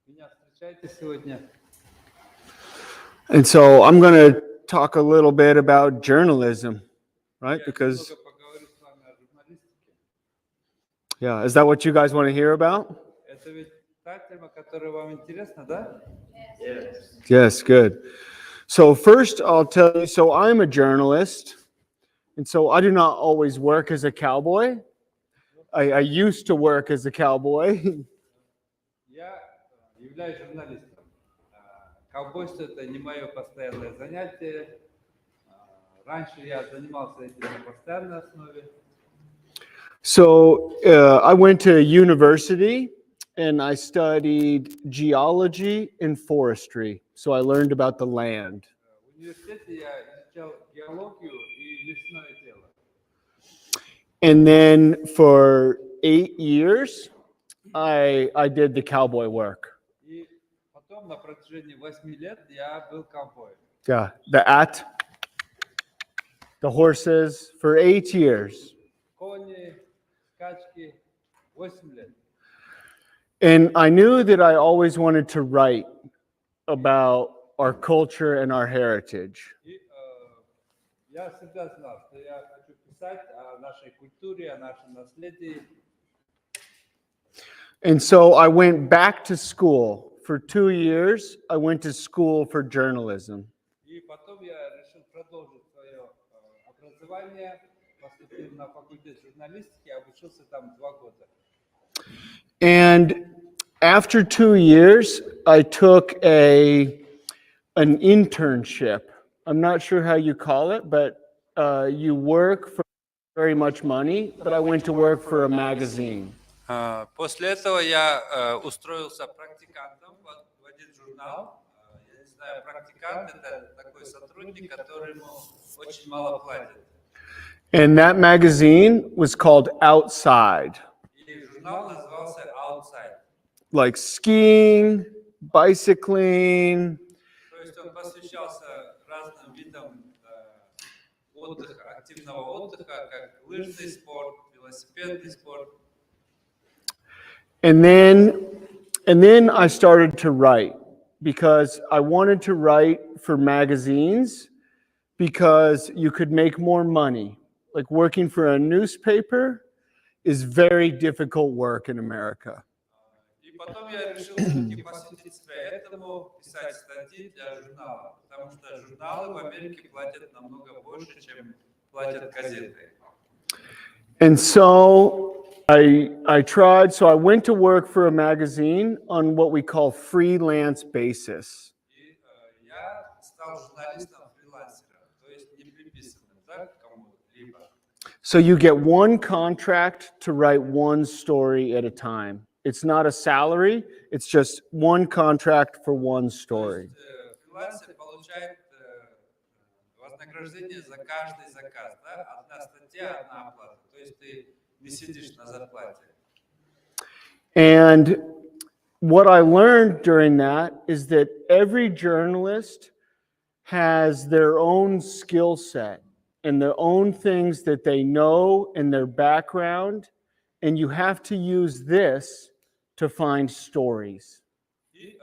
Меня встречаете сегодня. And so I'm going to talk a little bit about journalism, right? Я Because, немного поговорю с вами о журналистике. yeah, is that what you guys want to hear about? Это ведь та тема, которая вам интересна, да? Yes, good. So, first, I'll tell you so I'm a journalist, and so I do not always work as a cowboy. I used to work as a cowboy. Я являюсь журналистом. Ковбойство – это не мое постоянное занятие. Раньше я занимался этим на постоянной основе. So, I went to university and I studied geology and forestry. So, I learned about the land. В университете я изучал геологию и лесное дело. And then for 8 years, I did the cowboy work. И потом на протяжении 8 лет я был ковбоем. Yeah, the horses for 8 years. Кони, скачки, 8 лет. And I knew that I always wanted to write about our culture and our heritage. И я всегда знал, что я хочу писать о нашей культуре, о нашем наследии. And so I went back to school. For 2 years, I went to school for journalism. И потом я решил продолжить свое образование, поступил на факультет журналистики, обучился там 2 года. And after 2 years, I took an internship. I'm not sure how you call it, but you work for very much money, but I went to work for a magazine. После этого я устроился практикантом в один журнал. Я не знаю, практикант – это такой сотрудник, которому очень мало платят. And that magazine was called Outside, И журнал назывался Outside. like skiing, bicycling, То есть он посвящался разным видам отдыха, активного отдыха, как лыжный спорт, велосипедный спорт. and then I started to write because I wanted to write for magazines because you could make more money. Like working for a newspaper is very difficult work in America. И потом я решил все-таки посвятить себя этому, писать статьи для журнала, потому что журналы в Америке платят намного больше, чем платят газеты. And so I tried, so I went to work for a magazine on what we call freelance basis. И я стал журналистом-фрилансером, то есть не приписанным, да, к кому-либо. So you get one contract to write one story at a time. It's not a salary, it's just one contract for one То story. есть фрилансер получает вознаграждение за каждый заказ, да, одна статья, одна оплата, то есть ты не сидишь на зарплате. And what I learned during that is that every journalist has their own skill set and their own things that they know in their background, and you have to use this to find stories. И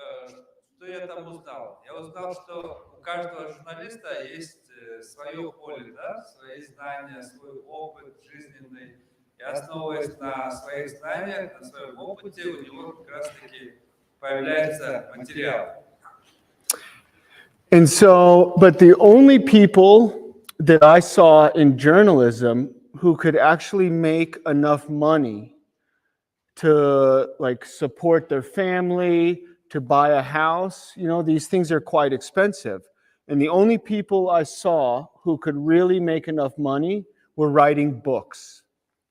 что я там узнал? Я узнал, что у каждого журналиста есть свое поле, да, свои знания, свой опыт жизненный. И основываясь на своих знаниях, на своем опыте, у него как раз-таки появляется материал. And so, but the only people that I saw in journalism who could actually make enough money to like support their family, to buy a house, you know, these things are quite expensive. And the only people I saw who could really make enough money were writing books.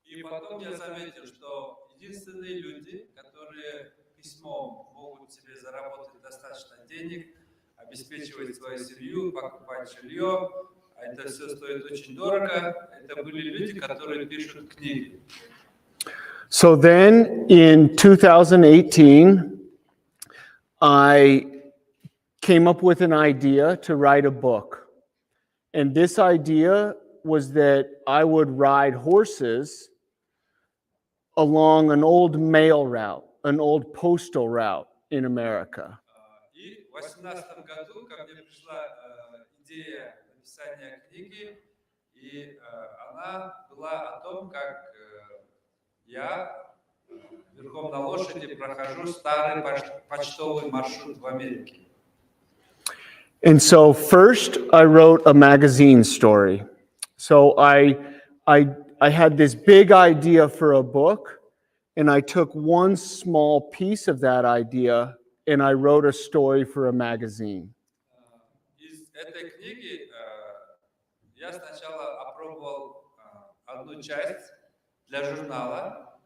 И потом я заметил, что единственные люди, которые письмом могут себе заработать достаточно денег, обеспечивать свою семью, покупать жилье, а это все стоит очень дорого, это были люди, которые пишут книги. So then in 2018, I came up with an idea to write a book. And this idea was that I would ride horses along an old mail route, an old postal route. in America. И в 2018 году ко мне пришла идея написания книги, и она была о том, как я верхом на лошади прохожу старый почтовый маршрут в Америке. And so first I wrote a magazine story. So I had this big idea for a book, and I took one small piece of that idea and I wrote a story for a magazine. Из этой книги я сначала опробовал одну часть для журнала.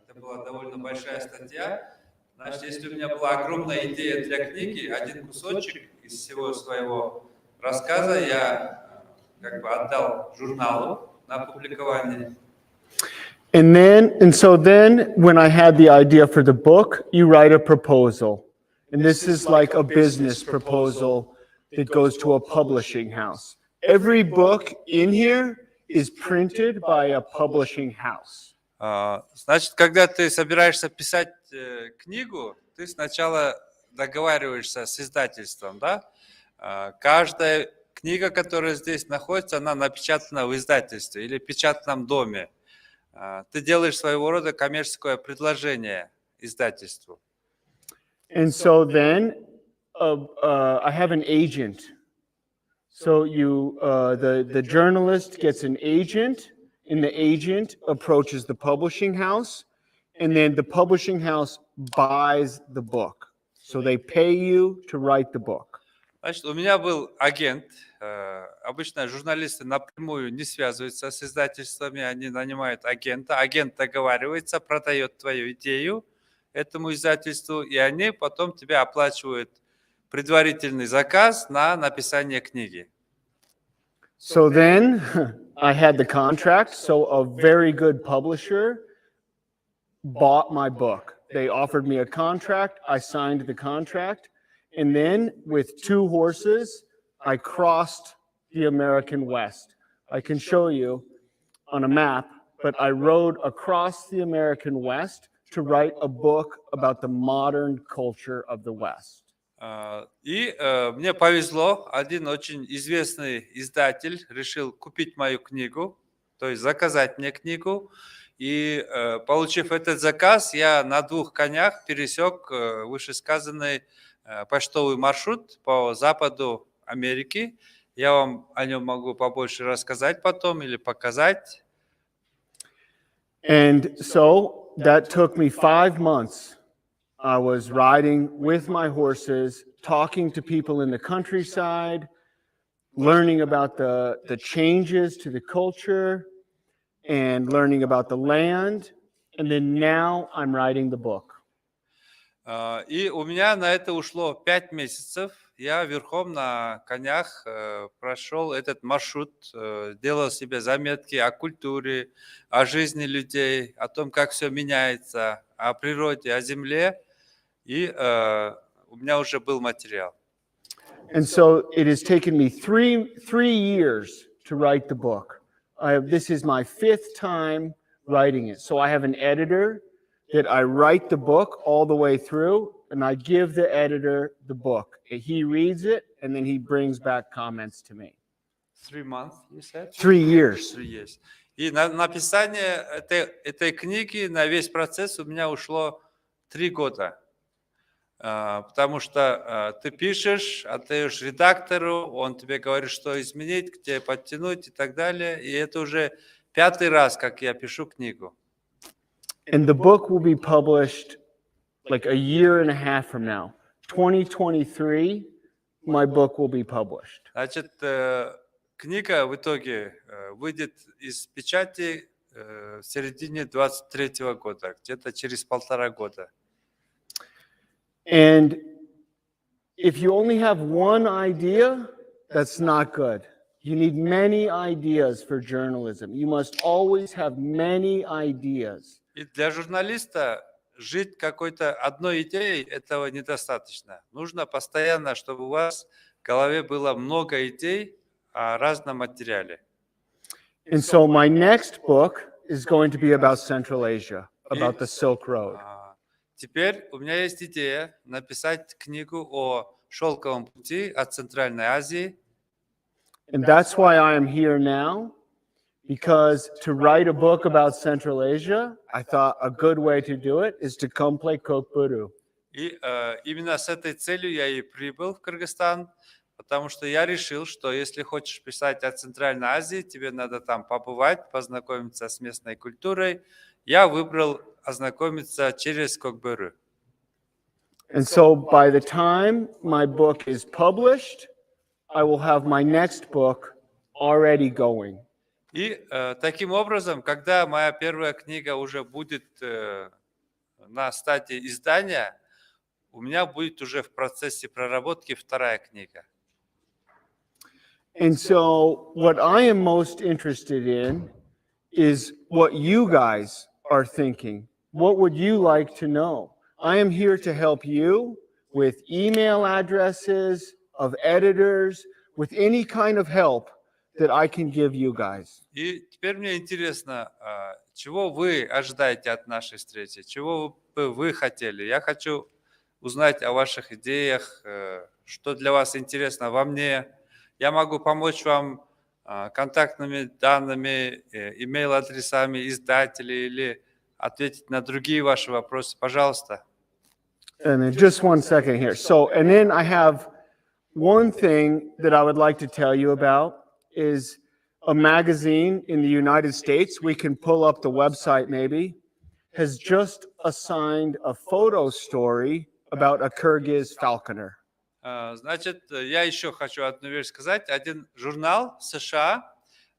Это была довольно большая статья. Значит, если у меня была огромная идея для книги, один кусочек из всего своего рассказа я как бы отдал журналу на публикование. And so then when I had the idea for the book, you write a proposal. And this is like a business proposal that goes to a publishing house. Every book in here is printed by a publishing house. Значит, когда ты собираешься писать книгу, ты сначала договариваешься с издательством, да? Каждая книга, которая здесь находится, она напечатана в издательстве или печатном доме. Ты делаешь своего рода коммерческое предложение издательству. And so then I have an agent. So the journalist gets an agent, and the agent approaches the publishing house, and then the publishing house buys the book. So they pay you to write the book. Значит, у меня был агент. Обычно журналисты напрямую не связываются с издательствами, они нанимают агента. Агент договаривается, продает твою идею этому издательству, и они потом тебе оплачивают предварительный заказ на написание книги. So then I had the contract. So a very good publisher bought my book. They offered me a contract. I signed the contract. And then with 2 horses, I crossed the American West. I can show you on a map, but I rode across the American West to write a book about the modern culture of the West. И мне повезло, один очень известный издатель решил купить мою книгу, то есть заказать мне книгу. И получив этот заказ, я на 2 конях пересек вышесказанный почтовый маршрут по западу Америки. Я вам о нем могу побольше рассказать потом или показать. And so that took me 5 months. I was riding with my horses, talking to people in the countryside, learning about the changes to the culture, and learning about the land. And then now I'm writing the book. И у меня на это ушло 5 месяцев. Я верхом на конях прошел этот маршрут, делал себе заметки о культуре, о жизни людей, о том, как все меняется, о природе, о земле. И у меня уже был материал. And so it has taken me three years to write the book. This is my 5th time writing it. So I have an editor that I write the book all the way through, and I give the editor the book. He reads it, and then he brings back comments to me. 3 months, you said? 3 years. 3 years. И на написание этой книги, на весь процесс у меня ушло 3 года. Потому что ты пишешь, отдаешь редактору, он тебе говорит, что изменить, где подтянуть и так далее. И это уже 5-й раз, как я пишу книгу. And the book will be published like a year and a half from now. 2023, my book will be published. Значит, книга в итоге выйдет из печати в середине 23-го года, где-то через 1,5 года. And if you only have one idea, that's not good. You need many ideas for journalism. You must always have many ideas. И для журналиста жить какой-то одной идеей этого недостаточно. Нужно постоянно, чтобы у вас в голове было много идей о разном материале. And so my next book is going to be about Central Asia, about the Silk Road. Теперь у меня есть идея написать книгу о шелковом пути от Центральной Азии. And that's why I am here now, because to write a book about Central Asia, I thought a good way to do it is to come play Kokburu. И именно с этой целью я и прибыл в Кыргызстан, потому что я решил, что если хочешь писать о Центральной Азии, тебе надо там побывать, познакомиться с местной культурой. Я выбрал ознакомиться через Кокбуру. And so by the time my book is published, I will have my next book already going. И таким образом, когда моя первая книга уже будет на стадии издания, у меня будет уже в процессе проработки вторая книга. And so what I am most interested in is what you guys are thinking. What would you like to know? I am here to help you with email addresses of editors, with any kind of help that I can give you guys. И теперь мне интересно, чего вы ожидаете от нашей встречи, чего бы вы хотели. Я хочу узнать о ваших идеях, что для вас интересно во мне. Я могу помочь вам контактными данными, имейл-адресами издателей или ответить на другие ваши вопросы. Пожалуйста. And then just one second here. So, and then I have one thing that I would like to tell you about is a magazine in the United States. We can pull up the website maybe, has just assigned a photo story about a Kyrgyz falconer. Значит, я еще хочу одну вещь сказать. Один журнал в США,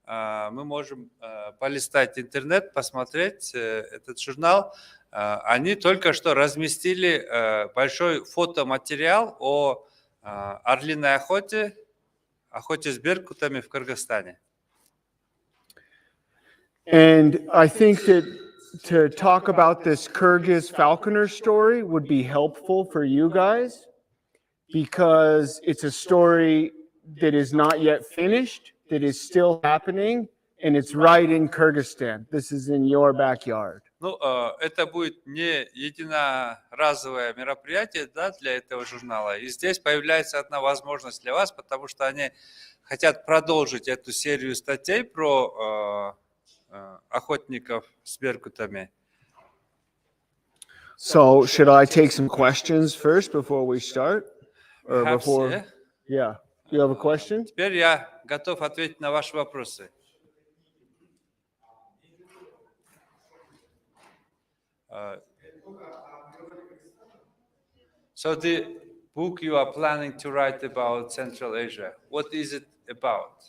мы можем полистать интернет, посмотреть этот журнал. Они только что разместили большой фотоматериал о орлиной охоте с беркутами в Кыргызстане. And I think that to talk about this Kyrgyz falconer story would be helpful for you guys because it's a story that is not yet finished, that is still happening, and it's right in Kyrgyzstan. This is in your backyard. Ну, это будет не единоразовое мероприятие, да, для этого журнала. И здесь появляется одна возможность для вас, потому что они хотят продолжить эту серию статей про охотников с беркутами. So, should I take some questions first before we start? Or Perhaps, before? yeah. Yeah. You have a question? Теперь я готов ответить на ваши вопросы. So the book you are planning to write about Central Asia, what is it about?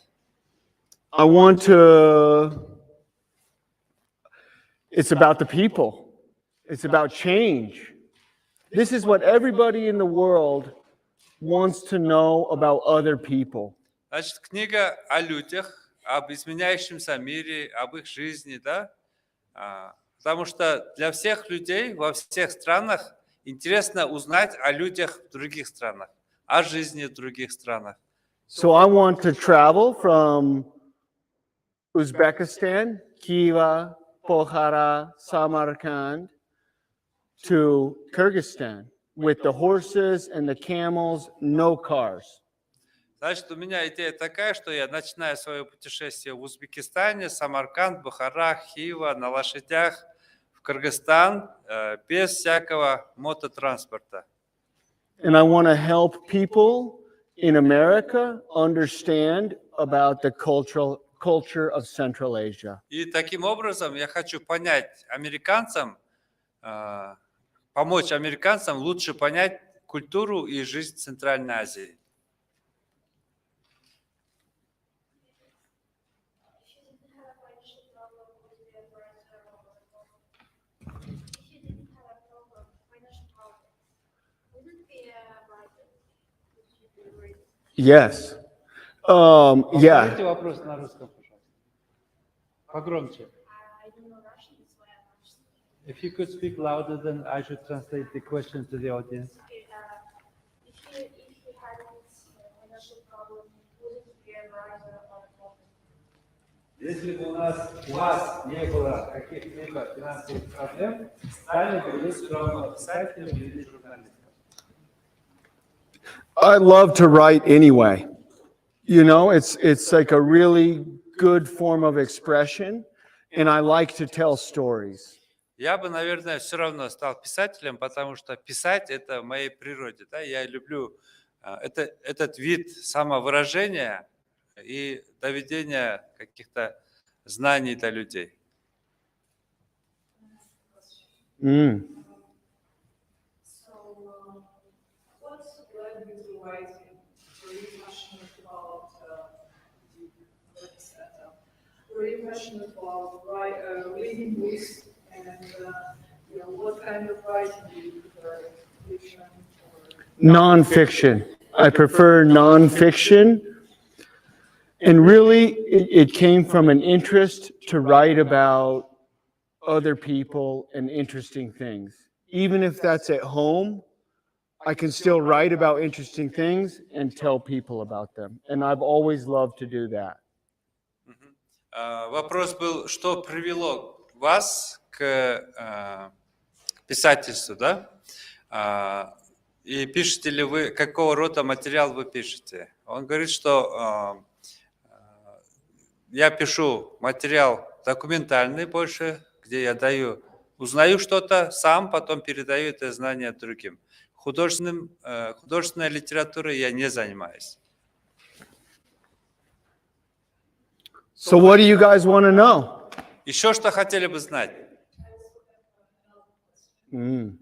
I want to. It's about the people. It's about change. This is what everybody in the world wants to know about other people. Значит, книга о людях, об изменяющемся мире, об их жизни, да? Потому что для всех людей во всех странах интересно узнать о людях в других странах, о жизни в других странах. So I want to travel from Uzbekistan, Khiva, Pokhara, Samarkand, to Kyrgyzstan with the horses and the camels, no cars. Значит, у меня идея такая, что я начинаю свое путешествие в Узбекистане, Самарканд, Бухара, Хива, на лошадях, в Кыргызстан, без всякого мототранспорта. And I want to help people in America understand about the culture of Central Asia. И таким образом я хочу понять американцам, помочь американцам лучше понять культуру и жизнь Центральной Азии. Yes. Yeah. Повторите вопрос на русском, пожалуйста. Погромче. If you could speak louder, then I should translate the question to the audience. If he hadn't financial problem, wouldn't he be a writer about a problem? Если бы у вас не было каких-либо финансовых проблем, стали бы вы все равно писателем или журналистом? I love to write anyway. You know, it's like a really good form of expression, and I like to tell stories. Я бы, наверное, все равно стал писателем, потому что писать это в моей природе. Да? Я люблю этот вид самовыражения и доведения каких-то знаний до людей. Mm. So, what led you to writing? Were you passionate about reading books? And what kind of writing do you prefer? Fiction or Nonfiction. I prefer nonfiction. And really, it came from an interest to write about other people and interesting things. Even if that's at home, I can still write about interesting things and tell people about them. And I've always loved to do that. Вопрос был, что привело вас к писательству, да? И пишете ли вы, какого рода материал вы пишете? Он говорит, что я пишу материал документальный больше, где я узнаю что-то сам, потом передаю это знание другим. Художественной литературой я не занимаюсь. So what do you guys want to know? Еще что хотели бы знать? Mm.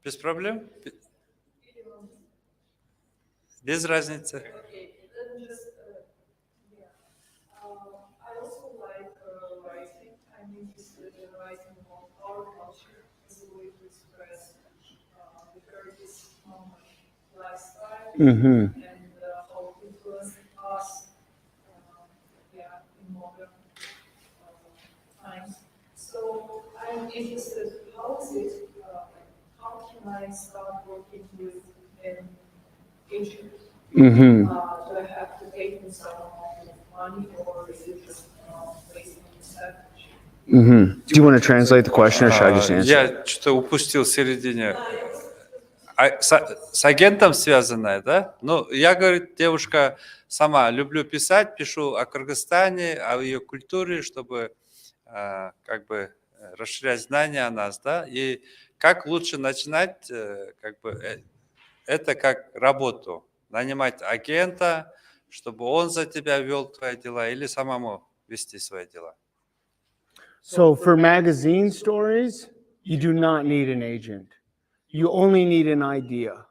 Без проблем? Без разницы. okay, then just I also like writing. I'm interested in writing about our culture as a way to express the Kurdish lifestyle. Mm-hmm. And how it influenced us in modern times. So I'm interested, how is it, how can I start working with an agent? Mm-hmm. Do I have to pay him some amount of money, or is it just based on research? Mm-hmm. Do you want to translate the question or should I just answer? Я что-то упустил в середине. С агентом связанная, да? Ну, я, говорит, девушка сама люблю писать, пишу о Кыргызстане, о ее культуре, чтобы как бы расширять знания о нас, да? И как лучше начинать как бы это как работу, нанимать агента, чтобы он за тебя вел твои дела, или самому вести свои дела. So for magazine stories, you do not need an agent. You only need an idea.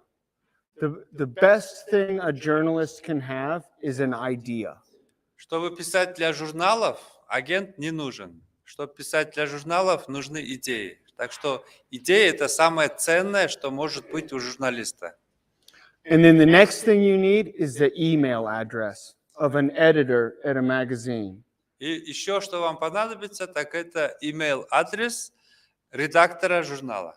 The best thing a journalist can have is an idea. Чтобы писать для журналов, агент не нужен. Чтобы писать для журналов, нужны идеи. Так что идея – это самое ценное, что может быть у журналиста. And then the next thing you need is the email address of an editor at a magazine. И еще что вам понадобится, так это email-адрес редактора журнала.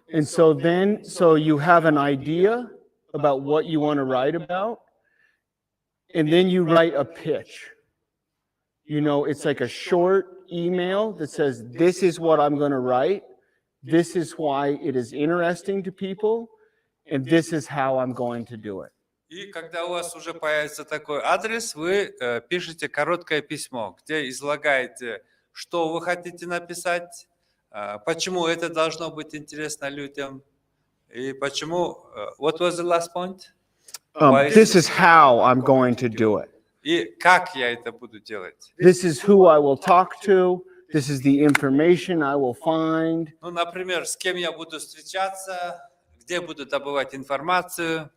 And so then, so you have an idea about what you want to write about, and then you write a pitch. You know, it's like a short email that says, this is what I'm going to write. This is why it is interesting to people, and this is how I'm going to do it. И когда у вас уже появится такой адрес, вы пишете короткое письмо, где излагаете, что вы хотите написать, почему это должно быть интересно людям, и почему... What was the last point? This is how I'm going to do it. И как я это буду делать? This is who I will talk to. This is the information I will find. Ну, например, с кем я буду встречаться, где буду добывать информацию.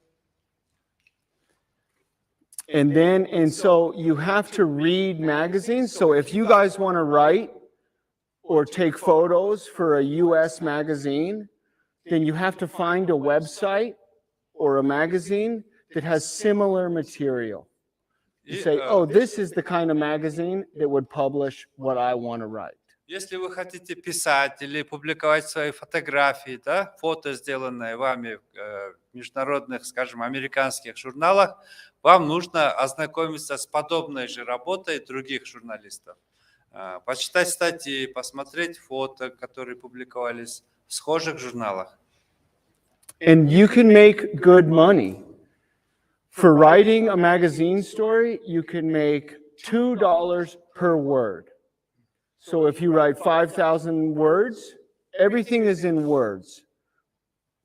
And so you have to read magazines. So if you guys want to write or take photos for a US magazine, then you have to find a website or a magazine that has similar material. You say, oh, this is the kind of magazine that would publish what I want to write. Если вы хотите писать или публиковать свои фотографии, да, фото, сделанные вами в международных, скажем, американских журналах, вам нужно ознакомиться с подобной же работой других журналистов. Почитать статьи, посмотреть фото, которые публиковались в схожих журналах. And you can make good money. For writing a magazine story, you can make $2 per word. So if you write 5,000 words, everything is in words.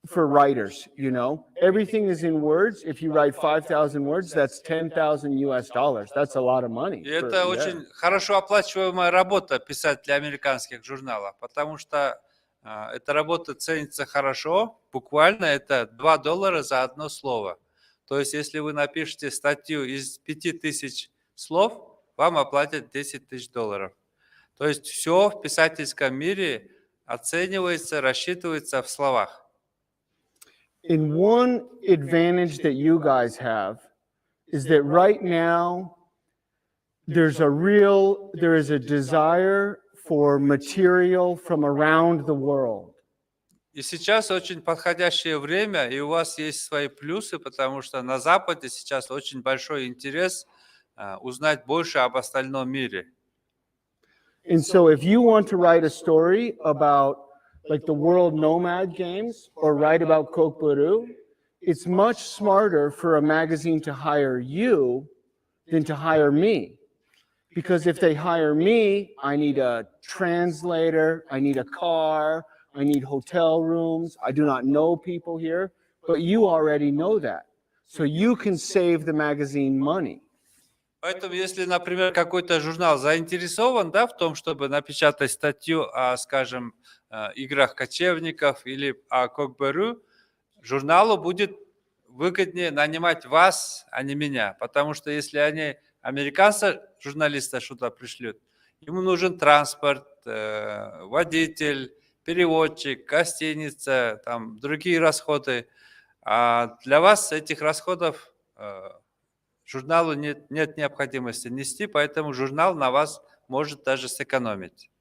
For writers, you know, everything is in words. If you write 5,000 words, that's 10,000 US dollars. That's a lot of money. И это очень хорошо оплачиваемая работа писать для американских журналов, потому что эта работа ценится хорошо, буквально это $2 за одно слово. То есть, если вы напишете статью из 5000 слов, вам оплатят $10 000. То есть, все в писательском мире оценивается, рассчитывается в словах. And one advantage that you guys have is that right now there is a desire for material from around the world. И сейчас очень подходящее время, и у вас есть свои плюсы, потому что на Западе сейчас очень большой интерес узнать больше об остальном мире. And so if you want to write a story about like the World Nomad Games or write about Kokboru, it's much smarter for a magazine to hire you than to hire me. Because if they hire me, I need a translator, I need a car, I need hotel rooms. I do not know people here, but you already know that. So you can save the magazine money. Поэтому, если, например, какой-то журнал заинтересован, да, в том, чтобы напечатать статью о, скажем, играх кочевников или о Kokboru, журналу будет выгоднее нанимать вас, а не меня. Потому что если они американца-журналиста что-то пришлют, ему нужен транспорт, водитель, переводчик, гостиница, там, другие расходы. А для вас этих расходов журналу нет необходимости нести, поэтому журнал на вас может даже сэкономить.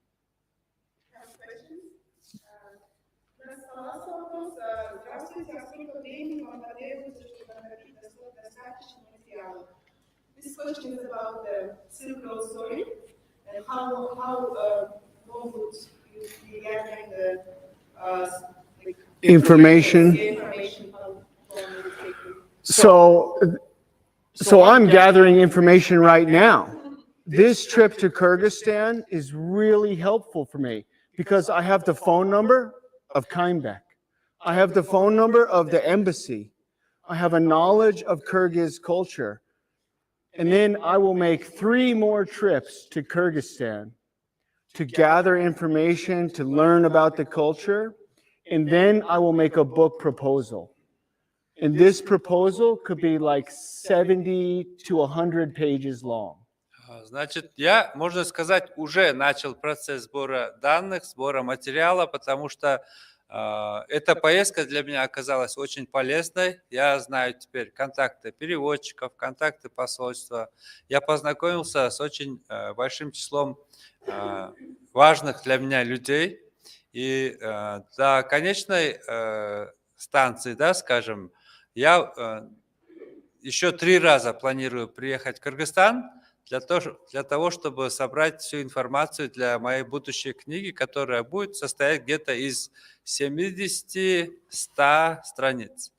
This question is about the Silk Road story and how long would you be gathering the Information. how long would it take you? So I'm gathering information right now. This trip to Kyrgyzstan is really helpful for me because I have the phone number of Kaimbek. I have the phone number of the embassy. I have a knowledge of Kyrgyz culture. And then I will make 3 more trips to Kyrgyzstan to gather information, to learn about the culture, and then I will make a book proposal. And this proposal could be like 70 to 100 pages long. Значит, я, можно сказать, уже начал процесс сбора данных, сбора материала, потому что эта поездка для меня оказалась очень полезной. Я знаю теперь контакты переводчиков, контакты посольства. Я познакомился с очень большим числом важных для меня людей. И до конечной станции, да, скажем, я еще 3 раза планирую приехать в Кыргызстан для того, чтобы собрать всю информацию для моей будущей книги, которая будет состоять где-то из 70-100 страниц.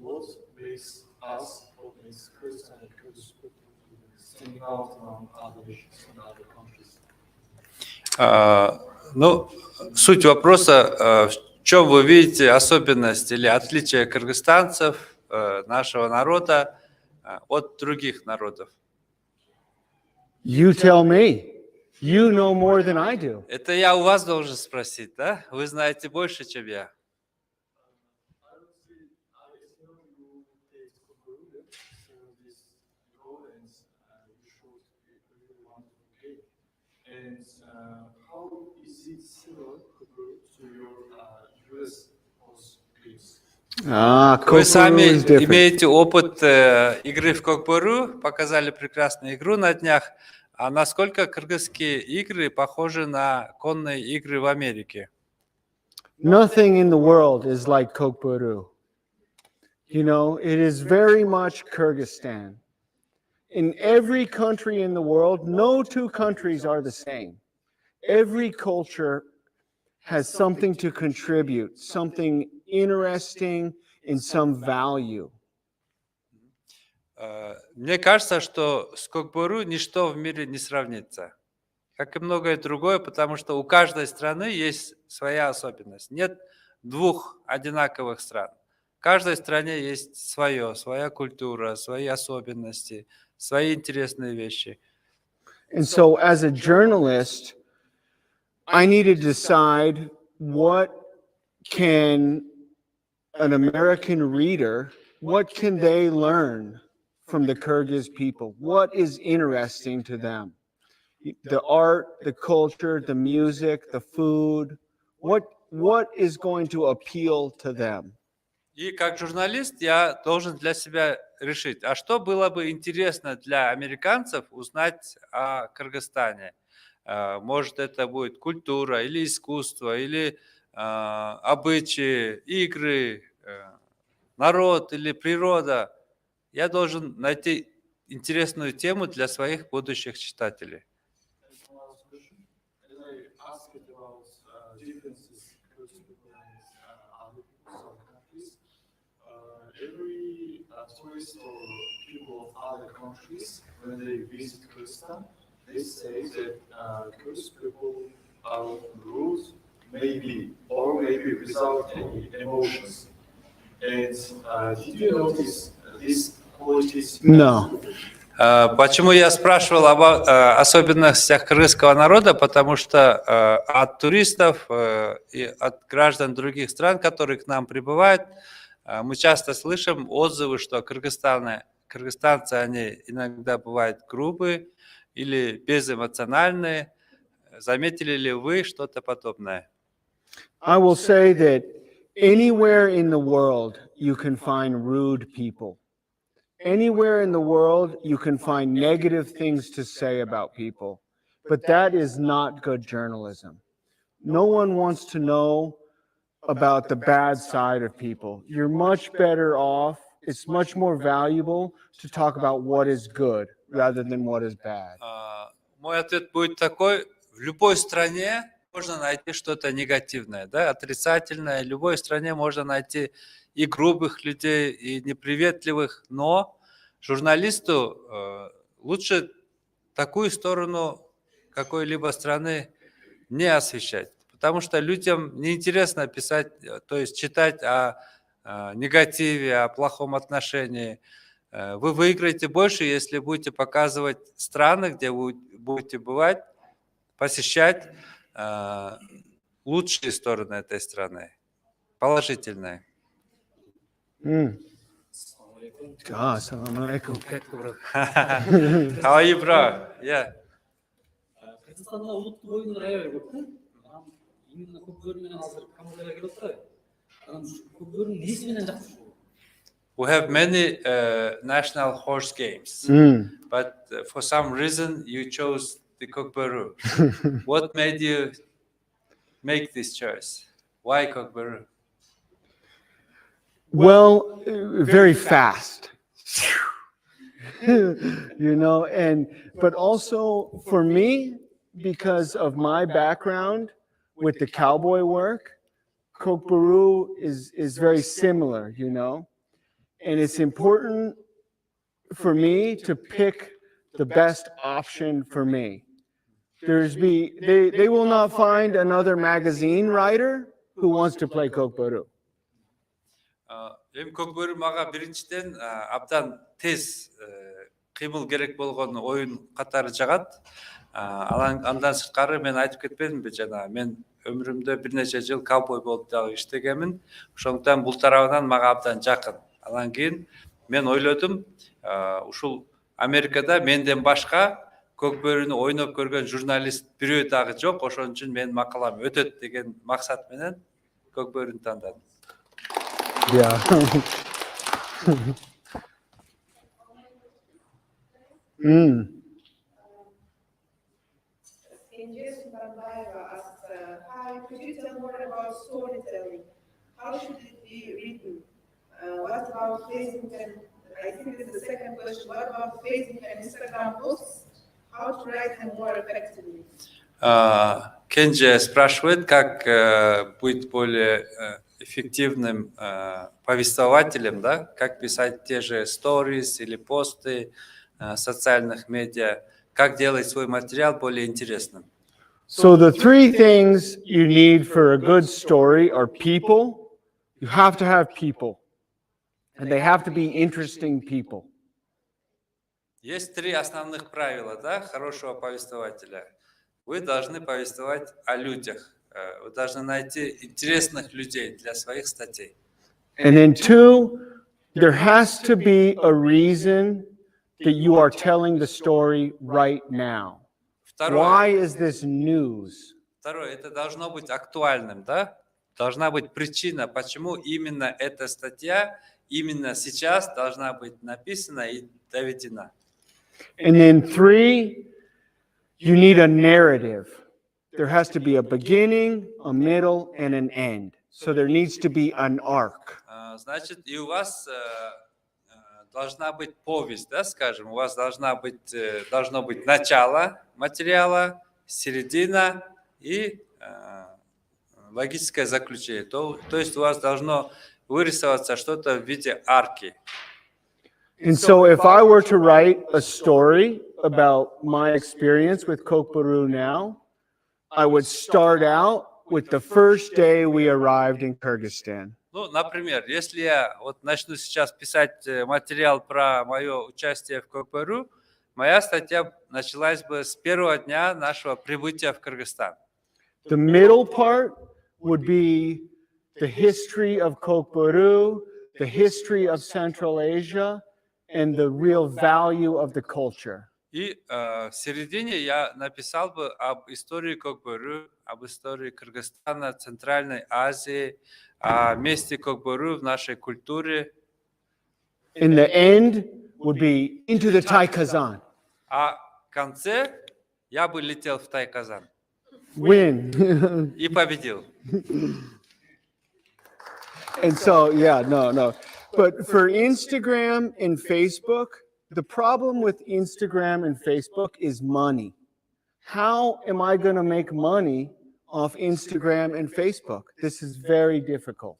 What makes us, what makes Kyrgyzstan and Kyrgyz people stand out among other nations and other countries? Ну, суть вопроса, в чем вы видите особенность или отличие кыргызстанцев, нашего народа от других народов? You tell me. You know more than I do. Это я у вас должен спросить, да? Вы знаете больше, чем я. And how is it similar to your US games? Вы Kokboru сами is different. имеете опыт игры в Кокбору, показали прекрасную игру на днях. А насколько кыргызские игры похожи на конные игры в Америке? Nothing in the world is like Kokboru. You know, it is very much Kyrgyzstan. In every country in the world, no two countries are the same. Every culture has something to contribute, something interesting and some value. Мне кажется, что с Кокбору ничто в мире не сравнится. Как и многое другое, потому что у каждой страны есть своя особенность. Нет двух одинаковых стран. В каждой стране есть своя культура, свои особенности, свои интересные вещи. And so, as a journalist, I need to decide what can an American reader, what can they learn from the Kyrgyz people? What is interesting to them? The art, the culture, the music, the food. What is going to appeal to them? И как журналист я должен для себя решить, а что было бы интересно для американцев узнать о Кыргызстане. Может, это будет культура или искусство, или обычаи, игры, народ или природа. Я должен найти интересную тему для своих будущих читателей. As I asked about differences Kyrgyz people and other some countries, every tourist or people of other countries, when they visit Kyrgyzstan, they say that Kyrgyz people are rude, maybe, or maybe without any emotions. And did you notice these qualities? No. Почему я спрашивал об особенностях кыргызского народа? Потому что от туристов и от граждан других стран, которые к нам прибывают, мы часто слышим отзывы, что кыргызстанцы, они иногда бывают грубые или безэмоциональные. Заметили ли вы что-то подобное? I will say that anywhere in the world you can find rude people. Anywhere in the world you can find negative things to say about people. But that is not good journalism. No one wants to know about the bad side of people. You're much better off, it's much more valuable to talk about what is good rather than what is bad. Мой ответ будет такой: в любой стране можно найти что-то негативное, да, отрицательное. В любой стране можно найти и грубых людей, и неприветливых, но журналисту лучше такую сторону какой-либо страны не освещать, потому что людям неинтересно писать, то есть читать о негативе, о плохом отношении. Вы выиграете больше, если будете показывать страны, где вы будете бывать, посещать лучшие стороны этой страны, положительные. Assalamu alaikum. How are you, bro? Yeah. Кыргызстанда улуттук оюндар аябай көп да. Анан именно Кокбөрү менен азыр Камбоджага келип атпайбы? Анан Кокбөрүнүн несі менен жакшы болот? We have many national horse games, but for some reason you chose the Kokboru. What made you make this choice? Why Kokboru? Well, very fast. You know, but also for me, because of my background with the cowboy work, Kokboru is very similar, you know, and it's important for me to pick the best option for me. They will not find another magazine writer who wants to play Kokboru. Эми Кокбөрү мага биринчиден абдан тез кыймыл керек болгон оюн катары жагат. Андан сырткары мен айтып кетпедимби жана мен өмүрүмдө бир нече жыл кowboy болуп дагы иштегенмин. Ошондуктан бул тарабынан мага абдан жакын. Андан кийин мен ойлодум, ушул Америкада менден башка Кокбөрүнү ойноп көргөн журналист бирөө дагы жок. Ошон үчүн менин макалам өтөт деген максат менен Кокбөрүнү тандадым. Yeah. Kenji Subandaeva asked, hi, could you tell more about storytelling? How should it be written? What about Facebook and, I think this is the second question, what about Facebook and Instagram posts? How to write them more effectively? Кенджи спрашивает, как быть более эффективным повествователем, да? Как писать те же stories или посты социальных медиа, как делать свой материал более интересным. So the three things you need for a good story are people. You have to have people. And they have to be interesting people. Есть три основных правила, да, хорошего повествователя. Вы должны повествовать о людях. Вы должны найти интересных людей для своих статей. And then two, there has to be a reason that you are telling the story right now. Why is this news? Второе, это должно быть актуальным, да? Должна быть причина, почему именно эта статья именно сейчас должна быть написана и доведена. And then three, you need a narrative. There has to be a beginning, a middle, and an end. So there needs to be an arc. Значит, и у вас должна быть повесть, да, скажем, у вас должно быть начало материала, середина и логическое заключение. То есть у вас должно вырисоваться что-то в виде арки. And so if I were to write a story about my experience with Kokboru now, I would start out with the first day we arrived in Kyrgyzstan. Ну, например, если я вот начну сейчас писать материал про мое участие в Kokboru, моя статья началась бы с первого дня нашего прибытия в Кыргызстан. The middle part would be the history of Kokboru, the history of Central Asia, and the real value of the culture. И в середине я написал бы об истории Kokboru, об истории Кыргызстана, Центральной Азии, о месте Kokboru в нашей культуре. And the end would be into the Thai Kazan. А в конце я бы летел в Тай-Казан Win. и победил. And so, yeah, no. But for Instagram and Facebook, the problem with Instagram and Facebook is money. How am I going to make money off Instagram and Facebook? This is very difficult.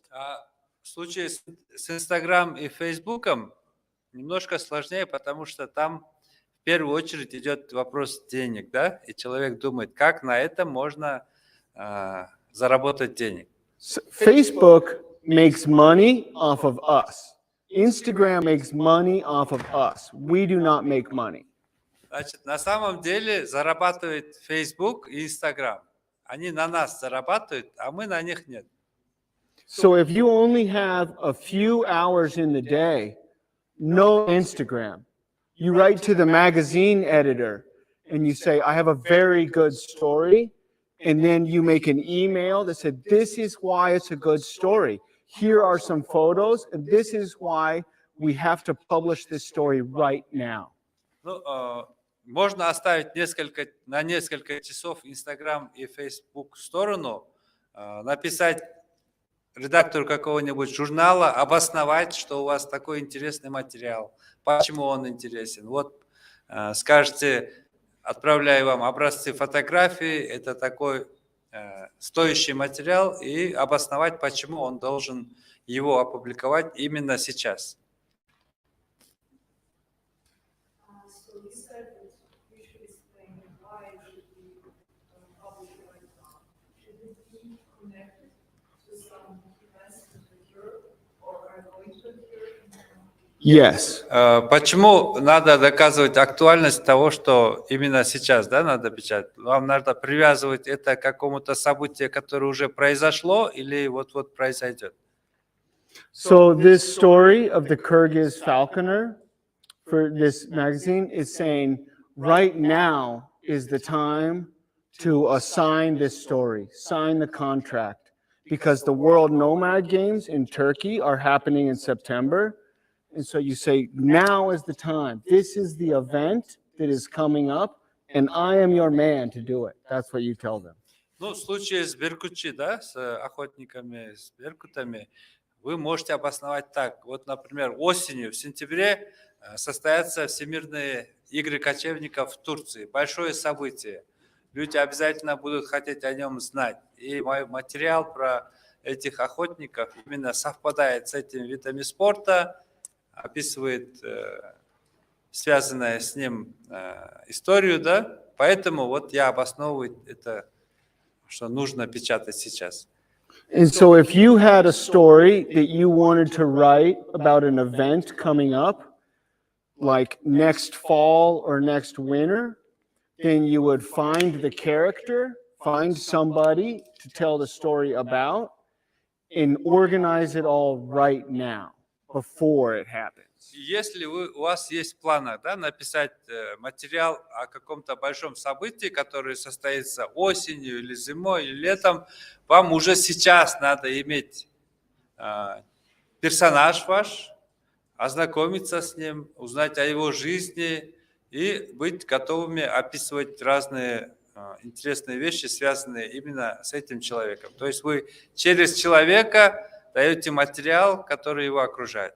В случае с Instagram и Фейсбуком немножко сложнее, потому что там в первую очередь идет вопрос денег, да? И человек думает, как на этом можно заработать денег. Facebook makes money off of us. Instagram makes money off of us. We do not make money. Значит, на самом деле зарабатывает Facebook и Instagram. Они на нас зарабатывают, а мы на них нет. So if you only have a few hours in the day, no Instagram. You write to the magazine editor and you say, I have a very good story. And then you make an email that said, this is why it's a good story. Here are some photos, and this is why we have to publish this story right now. Ну, можно оставить на несколько часов Instagram и Facebook в сторону, написать редактору какого-нибудь журнала, обосновать, что у вас такой интересный материал, почему он интересен. Вот скажете, отправляю вам образцы фотографий, это такой стоящий материал, и обосновать, почему он должен его опубликовать именно сейчас. So you said that we should explain why it should be published right now. Should it be connected to some events that occur or are going to occur in the Yes. Почему надо доказывать актуальность того, что именно сейчас, да, надо печатать? Вам надо привязывать это к какому-то событию, которое уже произошло или вот-вот произойдет? So this story of the Kyrgyz falconer for this magazine is saying, right now is the time to assign this story, sign the contract, because the World Nomad Games in Turkey are happening in September. And so you say, now is the time. This is the event that is coming up, and I am your man to do it. That's what you tell them. Ну, в случае с беркутчи, да, с охотниками, с беркутами, вы можете обосновать так. Вот, например, осенью, в сентябре состоятся Всемирные игры кочевников в Турции. Большое событие. Люди обязательно будут хотеть о нем знать. И мой материал про этих охотников именно совпадает с этими видами спорта, описывает связанную с ним историю, да. Поэтому вот я обосновываю это, что нужно печатать сейчас. And so if you had a story that you wanted to write about an event coming up, like next fall or next winter, then you would find the character, find somebody to tell the story about, and organize it all right now, before it happens. Если у вас есть в планах, да, написать материал о каком-то большом событии, которое состоится осенью или зимой или летом, вам уже сейчас надо иметь персонаж ваш, ознакомиться с ним, узнать о его жизни и быть готовыми описывать разные интересные вещи, связанные именно с этим человеком. То есть вы через человека даете материал, который его окружает.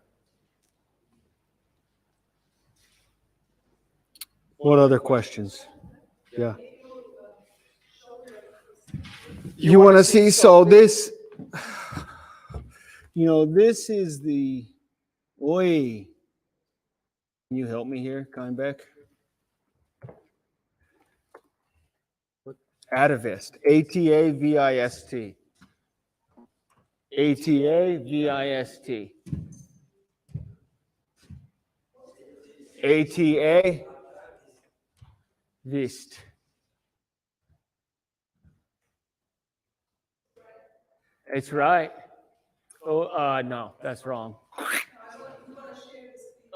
What other questions? Yeah. You want to see? So this, this is the, oi. Can you help me here, Kainbeck? Atavist. A-T-A-V-I-S-T. A-T-A-V-I-S-T. A-T-A. Vist. It's right. Oh, no, that's wrong.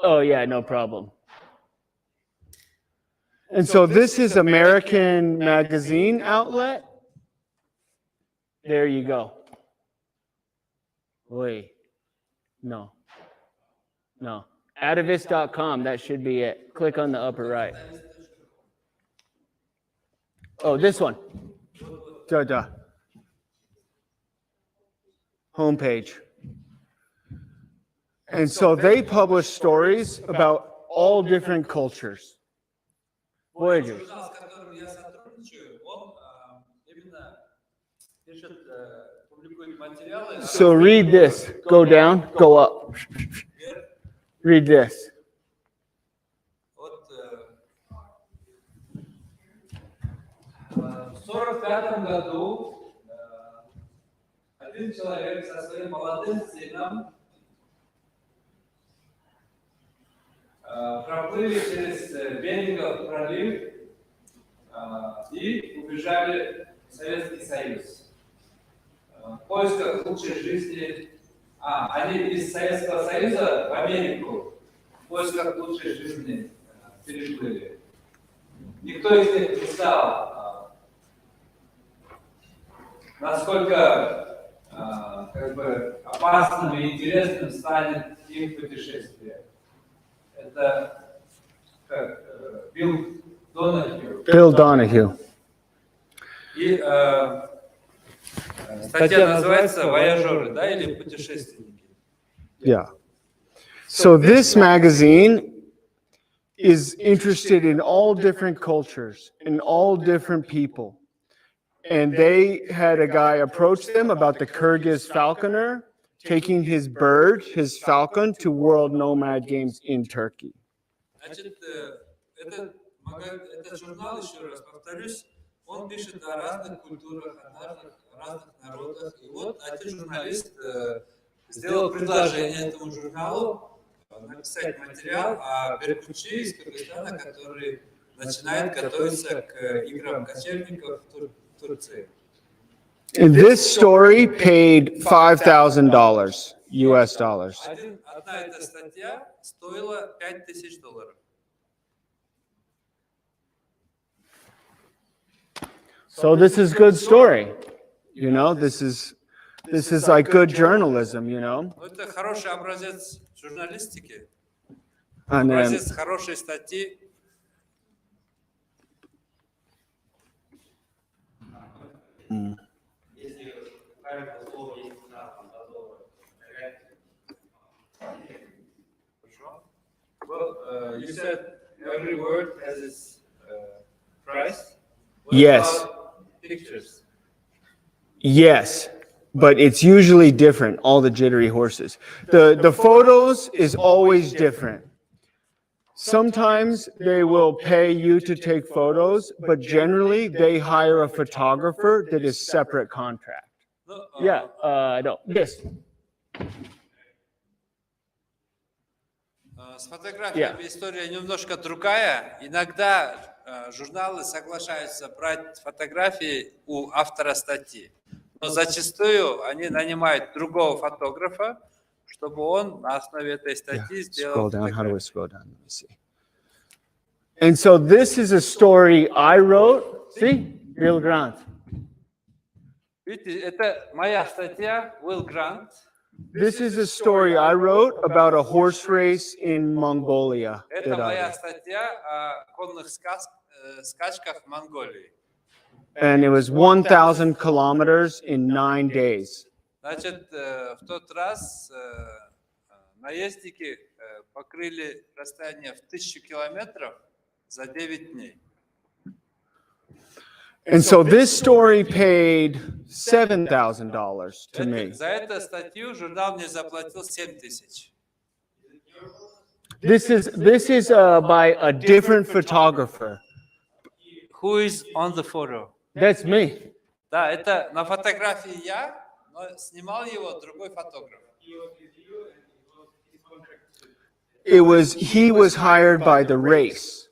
Oh, yeah, no problem. And so this is American Magazine outlet. There you go. Wait. No. Atavist.com, that should be it. Click on the upper right. Oh, this one. Homepage. And so they publish stories about all different cultures. Voyagers. Журнал, с которым я сотрудничаю, он именно пишет, публикует материалы. So read this. Go down, go up. Read this. В 1945 году один человек со своим молодым сыном проплыли через Берингов пролив и убежали в Советский Союз. В поисках лучшей жизни. Они из Советского Союза в Америку в поисках лучшей жизни переплыли. Никто из них не знал, насколько опасным и интересным станет их путешествие. Это как Билл Донахью. Bill Donahue. И статья называется «Вояжеры», да, или «Путешественники». Yeah. So this magazine is interested in all different cultures and all different people. And they had a guy approach them about the Kyrgyz falconer taking his bird, his falcon, to World Nomad Games in Turkey. Значит, этот журнал, еще раз повторюсь, он пишет о разных культурах, о разных народах. И вот один журналист сделал предложение этому журналу написать материал о беркутчи из Кыргызстана, который начинает готовиться к играм кочевников в Турции. And this story paid $5,000 US dollars. Одна эта статья стоила $5000. So this is good story. This is This is like good journalism, you know? Ну, это хороший образец журналистики, And then, образец хорошей статьи. Если каждое слово есть цена, там, готово, Well, you said every word has its price. What Yes. about pictures? yes, but it's usually different, all the jittery horses. The photos is always different. Sometimes they will pay you to take photos, but generally they hire a photographer that is separate contract. Ну, Yeah, no, yes. С фотографиями история немножко другая. Иногда журналы соглашаются брать фотографии у автора статьи, но зачастую они нанимают другого фотографа, чтобы он на основе этой статьи сделал Scroll down. How do I фотографию. scroll down? Let me see. And so this is a story I wrote. See, Bill Grant. Видите, это моя статья, Will Grant. This is a story I wrote about a horse race in Mongolia. Это that I моя did. статья о конных скачках в Монголии. And it was 1,000 kilometers in 9 days. Значит, в тот раз наездники покрыли расстояние в 1000 километров за 9 дней. And so this story paid $7,000 to me. За эту статью журнал мне заплатил 7000. This is by a different photographer. Who is on the photo? That's me. Да, это на фотографии я, но снимал его другой фотограф. He was hired by the race.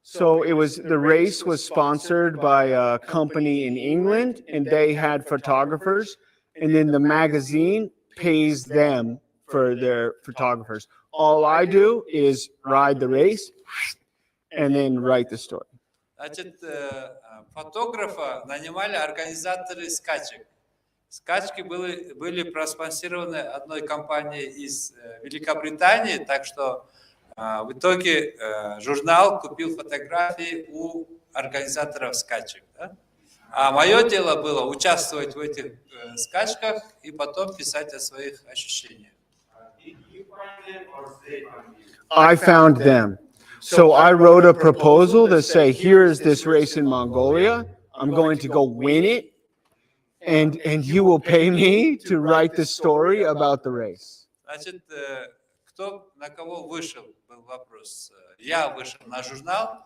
So the race was sponsored by a company in England, and they had photographers, and then the magazine pays them for their photographers. All I do is ride the race and then write the story. Значит, фотографа нанимали организаторы скачек. Скачки были проспонсированы одной компанией из Великобритании, так что в итоге журнал купил фотографии у организаторов скачек. Да? А мое дело было участвовать в этих скачках и потом писать о своих ощущениях. I found them. So I wrote a proposal to say, here is this race in Mongolia. I'm going to go win it. And you will pay me to write the story about the race. Значит, кто на кого вышел, был вопрос. Я вышел на журнал,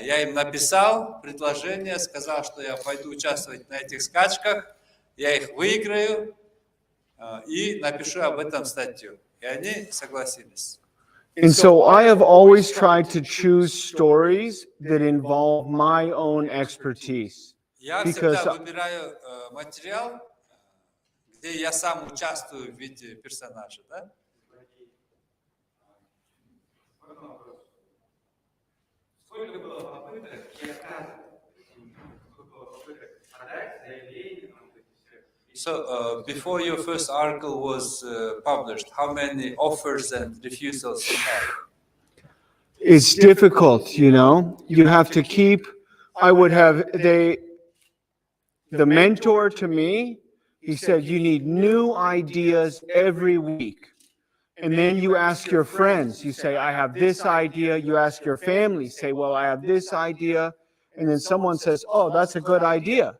я им написал предложение, сказал, что я пойду участвовать на этих скачках, я их выиграю и напишу об этом статью. И они согласились. And so I have always tried to choose stories that involve my own expertise. Я всегда выбираю материал, где я сам участвую в виде персонажа, да? Сколько было попыток и отказов? Сколько было попыток подать заявление? So before your first article was published, how many offers and refusals you had? It's difficult, you know. You have to keep. The mentor to me, he said, you need new ideas every week. And then you ask your friends, you say, I have this idea. You ask your family, say, well, I have this idea. And then someone says, oh, that's a good idea.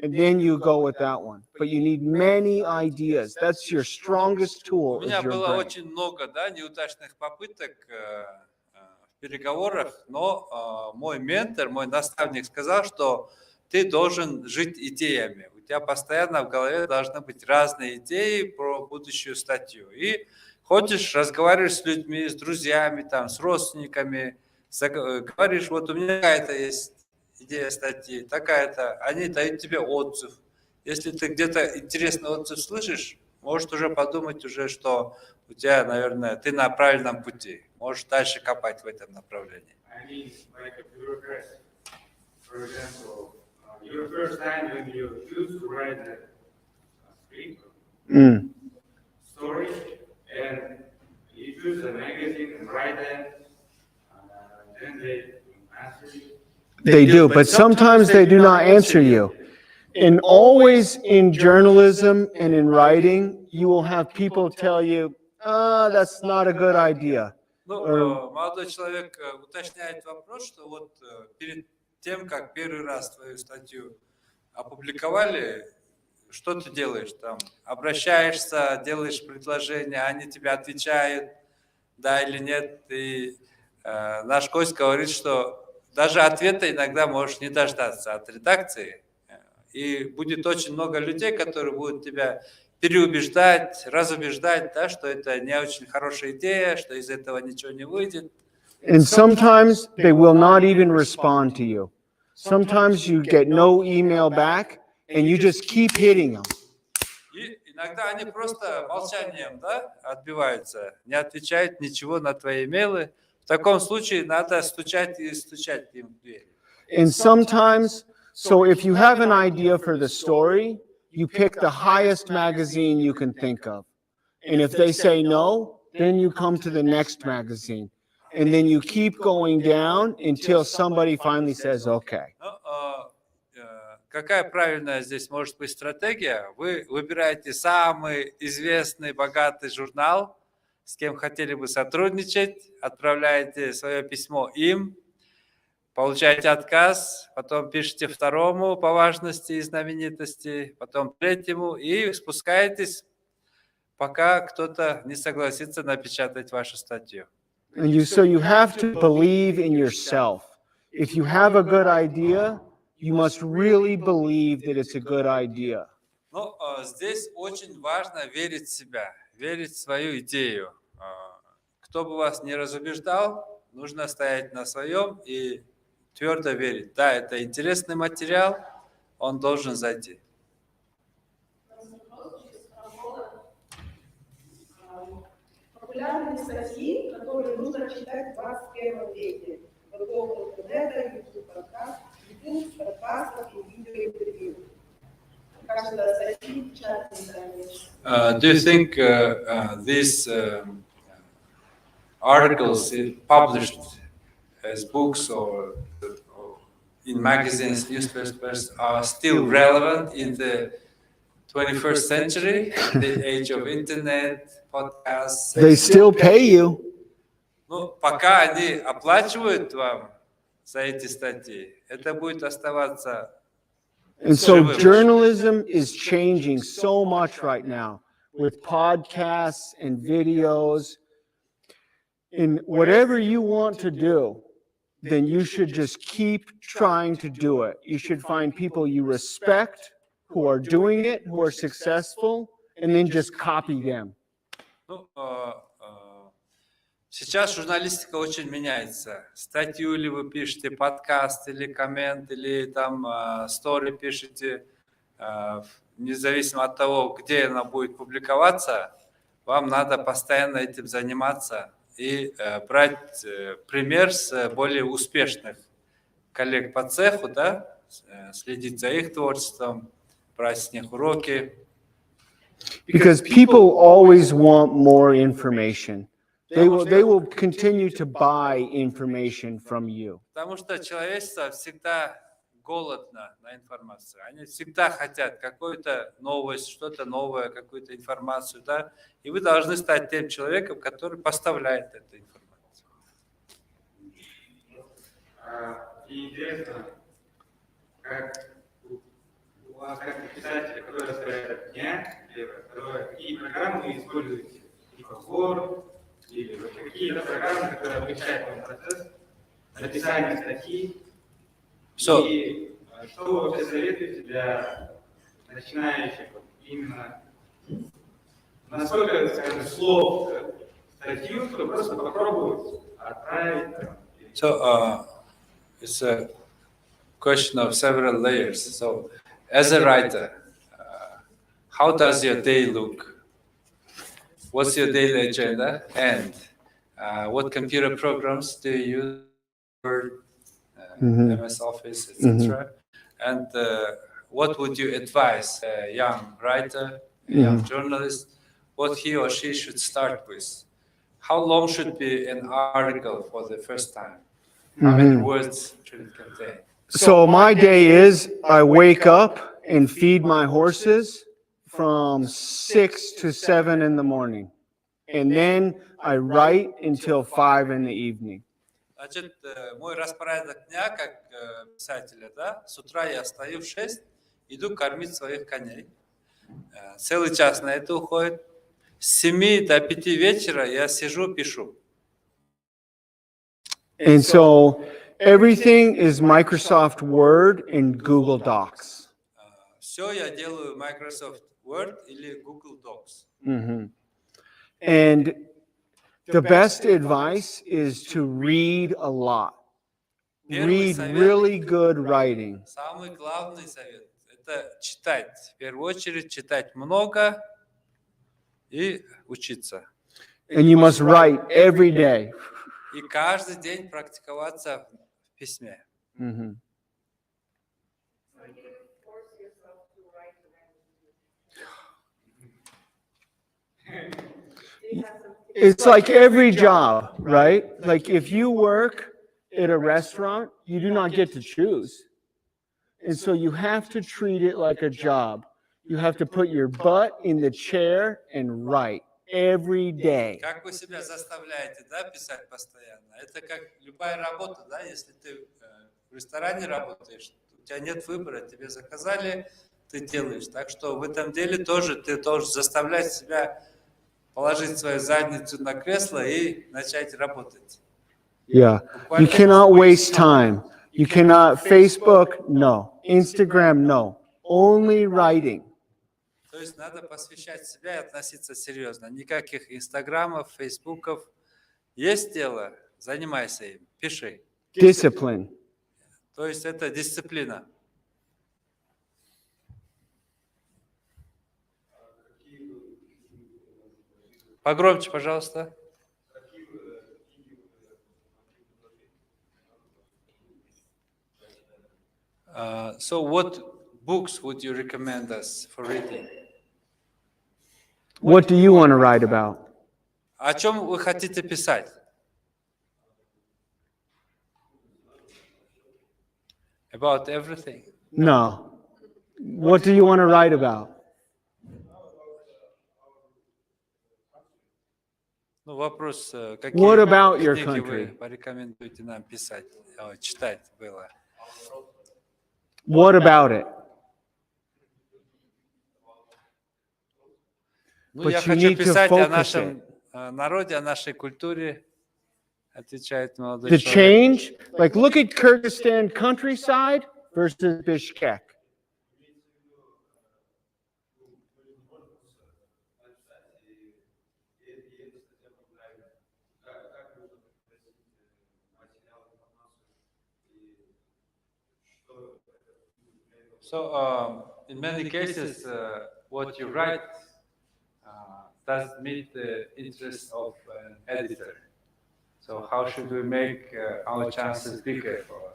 And then you go with that one. But you need many ideas. That's your strongest У tool. меня Is your было brain. очень много, да, неудачных попыток в переговорах, но мой ментор, мой наставник сказал, что ты должен жить идеями. У тебя постоянно в голове должны быть разные идеи про будущую статью. И ходишь, разговариваешь с людьми, с друзьями, там, с родственниками, говоришь, вот у меня какая-то есть идея статьи, такая-то, они дают тебе отзыв. Если ты где-то интересный отзыв слышишь, можешь уже подумать уже, что у тебя, наверное, ты на правильном пути. Можешь дальше копать в этом направлении. I mean, like a bureaucracy. For example, your first time when you choose to write a read Mm. story, and you choose a magazine and write them, then they answer you. They do, but sometimes they do not answer you. And always in journalism and in writing, you will have people tell you, that's not a good idea. Ну, молодой человек уточняет вопрос, что вот перед тем, как первый раз твою статью опубликовали, что ты делаешь там? Обращаешься, делаешь предложение, они тебе отвечают, да или нет. И наш гость говорит, что даже ответа иногда можешь не дождаться от редакции. И будет очень много людей, которые будут тебя переубеждать, разубеждать, да, что это не очень хорошая идея, что из этого ничего не выйдет. And sometimes they will not even respond to you. Sometimes you get no email back and you just keep hitting them. И иногда они просто молчанием, да, отбиваются, не отвечают ничего на твои имейлы. В таком случае надо стучать и стучать им в дверь. And sometimes, so if you have an idea for the story, you pick the highest magazine you can think of. And if they say no, then you come to the next magazine. And then you keep going down until somebody finally says, okay. Какая правильная здесь может быть стратегия? Вы выбираете самый известный, богатый журнал, с кем хотели бы сотрудничать, отправляете свое письмо им, получаете отказ, потом пишете второму по важности и знаменитости, потом третьему и спускаетесь, пока кто-то не согласится напечатать вашу статью. And so you have to believe in yourself. If you have a good idea, you must really believe that it's a good idea. Но здесь очень важно верить в себя, верить в свою идею. Кто бы вас не разубеждал, нужно стоять на своем и твердо верить. Да, это интересный материал, он должен зайти. Популярные статьи, которые нужно читать в 21 веке. Вокруг интернета, YouTube подкастов и видеоинтервью. Каждая статья печатная. Do you think these articles published as books or in magazines, newspapers are still relevant in the 21st century, the age of internet, podcasts? They still pay you. Ну, пока они оплачивают вам за эти статьи, это будет оставаться. And so journalism is changing so much right now with podcasts and videos. And whatever you want to do, then you should just keep trying to do it. You should find people you respect who are doing it, who are successful, and then just copy them. Ну, сейчас журналистика очень меняется. Статью ли вы пишете, подкаст или коммент, или там стори пишете, независимо от того, где она будет публиковаться, вам надо постоянно этим заниматься и брать пример с более успешных коллег по цеху, да, следить за их творчеством, брать с них уроки. Because people always want more information. They will continue to buy information from you. Потому что человечество всегда голодно на информацию. Они всегда хотят какую-то новость, что-то новое, какую-то информацию, да. И вы должны стать тем человеком, который поставляет эту информацию. И интересно, как у вас, как писатель, который распорядок дня, какие программы вы используете, типа Word, или вот какие-то программы, которые облегчают вам процесс написания статьи. И что вы вообще советуете для начинающих именно, насколько, скажем, слов статью, чтобы просто попробовать отправить? So it's a question of several layers. So as a writer, how does your day look? What's your daily agenda? And what computer programs do you use? Word, MS Office, etc. And what would you advise a young writer a young journalist, what he or she should start with. How long should be an article for the first time? How many words should it contain? So my day is I wake up and feed my horses from 6 to 7 in the morning. And then I write until 5 in the evening. Значит, мой распорядок дня как писателя, да, с утра я встаю в 6, иду кормить своих коней. Целый час на это уходит. С 7 до 5 вечера я сижу, пишу. And so everything is Microsoft Word and Google Docs. Все я делаю в Microsoft Word или Google Docs. And the best advice is to read a lot. Read really good writing. Самый главный совет – это читать. В первую очередь читать много и учиться. And you must write every day. И каждый день практиковаться в письме. So you force yourself to write when you have some. It's like every job, right? Like if you work at a restaurant, you do not get to choose. And so you have to treat it like a job. You have to put your butt in the chair and write every day. Как вы себя заставляете, да, писать постоянно? Это как любая работа, да, если ты в ресторане работаешь, у тебя нет выбора, тебе заказали, ты делаешь. Так что в этом деле тоже ты должен заставлять себя положить свою задницу на кресло и начать работать. Yeah. You cannot waste time. You cannot Facebook, no. Instagram, no. Only writing. То есть надо посвящать себя и относиться серьезно. Никаких инстаграмов, фейсбуков. Есть дело, занимайся им, пиши. Discipline. То есть это дисциплина. Погромче, пожалуйста. So what books would you recommend us for reading? What do you want to write about? О чем вы хотите писать? About everything. No. What do you want to write about? Ну, вопрос, What какие about your книги вы country? порекомендуете нам писать, читать было? What about it? Ну, But я you хочу need to писать о focus нашем народе, о нашей культуре, отвечает молодой The человек. change, like look at Kyrgyzstan countryside versus Bishkek. So, in many cases, what you write doesn't meet the interest of an editor. So, how should we make our chances bigger for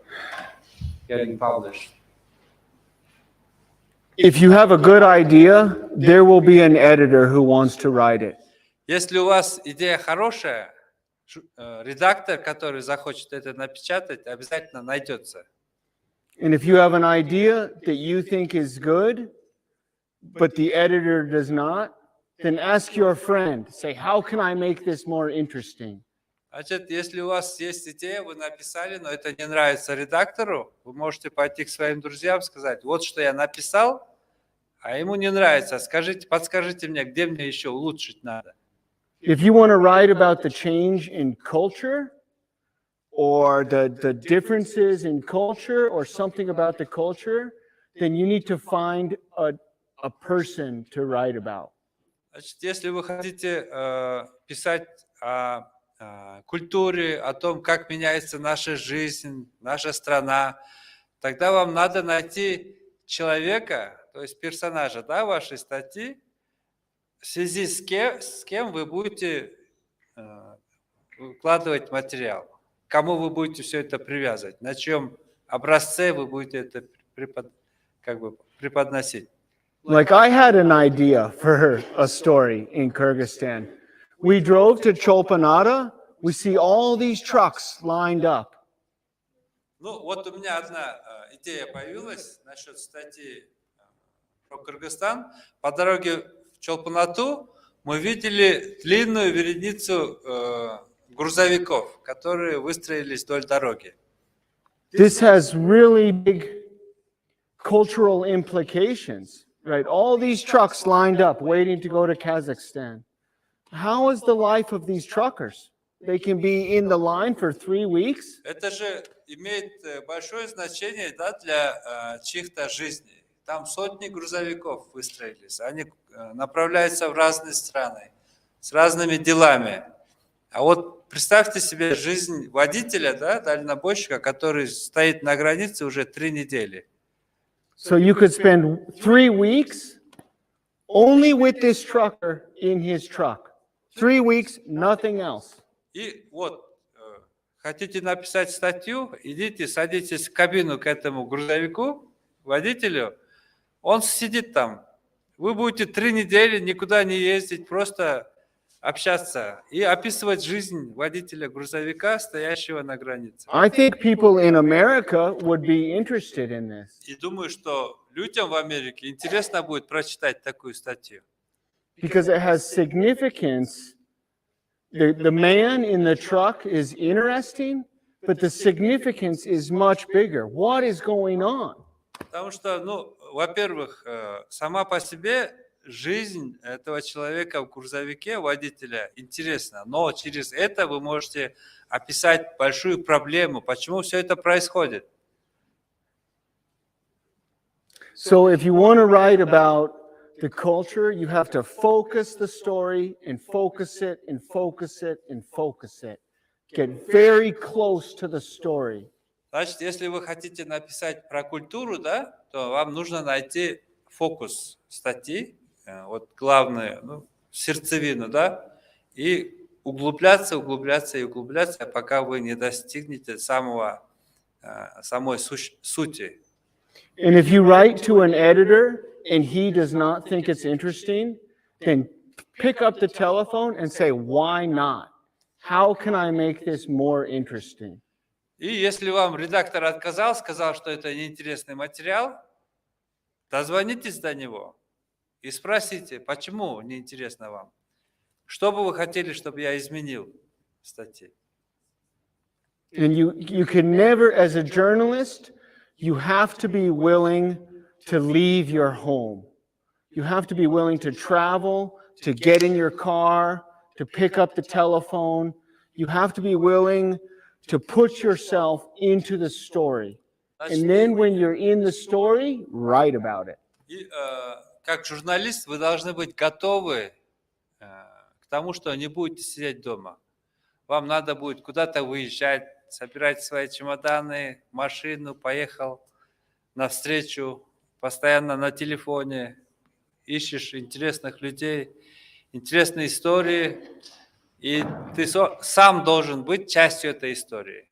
getting published? If you have a good idea, there will be an editor who wants to write it. Если у вас идея хорошая, редактор, который захочет это напечатать, обязательно найдется. And if you have an idea that you think is good, but the editor does not, then ask your friend. Say, how can I make this more interesting? Значит, если у вас есть идея, вы написали, но это не нравится редактору, вы можете пойти к своим друзьям и сказать, вот что я написал, а ему не нравится. Скажите, подскажите мне, где мне еще улучшить надо. If you want to write about the change in culture or the differences in culture or something about the culture, then you need to find a person to write about. Значит, если вы хотите писать о культуре, о том, как меняется наша жизнь, наша страна, тогда вам надо найти человека, то есть персонажа, да, вашей статьи, в связи с кем вы будете выкладывать материал, к кому вы будете все это привязывать, на чьем образце вы будете это преподносить. Like I had an idea for a story in Kyrgyzstan. We drove to Cholpanata. We see all these trucks lined up. Ну, вот у меня одна идея появилась насчет статьи про Кыргызстан. По дороге в Чолпанату мы видели длинную вереницу грузовиков, которые выстроились вдоль дороги. This has really big cultural implications, right? All these trucks lined up waiting to go to Kazakhstan. How is the life of these truckers? They can be in the line for 3 weeks. Это же имеет большое значение, да, для чьих-то жизней. Там сотни грузовиков выстроились, они направляются в разные страны с разными делами. А вот представьте себе жизнь водителя, да, дальнобойщика, который стоит на границе уже 3 недели. So you could spend 3 weeks only with this trucker in his truck. 3 weeks, nothing else. И вот, хотите написать статью, идите, садитесь в кабину к этому грузовику, водителю, он сидит там. Вы будете 3 недели никуда не ездить, просто общаться и описывать жизнь водителя грузовика, стоящего на границе. I think people in America would be interested in this. И думаю, что людям в Америке интересно будет прочитать такую статью. Because it has significance. The man in the truck is interesting, but the significance is much bigger. What is going on? Потому что, ну, во-первых, сама по себе жизнь этого человека в грузовике, водителя, интересна, но через это вы можете описать большую проблему, почему все это происходит. So if you want to write about the culture, you have to focus the story and focus it and focus it and focus it. Get very close to the story. Значит, если вы хотите написать про культуру, да, то вам нужно найти фокус статьи, вот главное, ну, сердцевину, да, и углубляться, углубляться и углубляться, пока вы не достигнете самой сути. And if you write to an editor and he does not think it's interesting, then pick up the telephone and say, why not? How can I make this more interesting? И если вам редактор отказал, сказал, что это неинтересный материал, дозвонитесь до него и спросите, почему неинтересно вам? Что бы вы хотели, чтобы я изменил в статье? And you can never, as a journalist, you have to be willing to leave your home. You have to be willing to travel, to get in your car, to pick up the telephone. You have to be willing to put yourself into the story. And then when you're in the story, write about it. И как журналист вы должны быть готовы к тому, что не будете сидеть дома. Вам надо будет куда-то выезжать, собирать свои чемоданы, машину, поехал навстречу, постоянно на телефоне, ищешь интересных людей, интересные истории, и ты сам должен быть частью этой истории.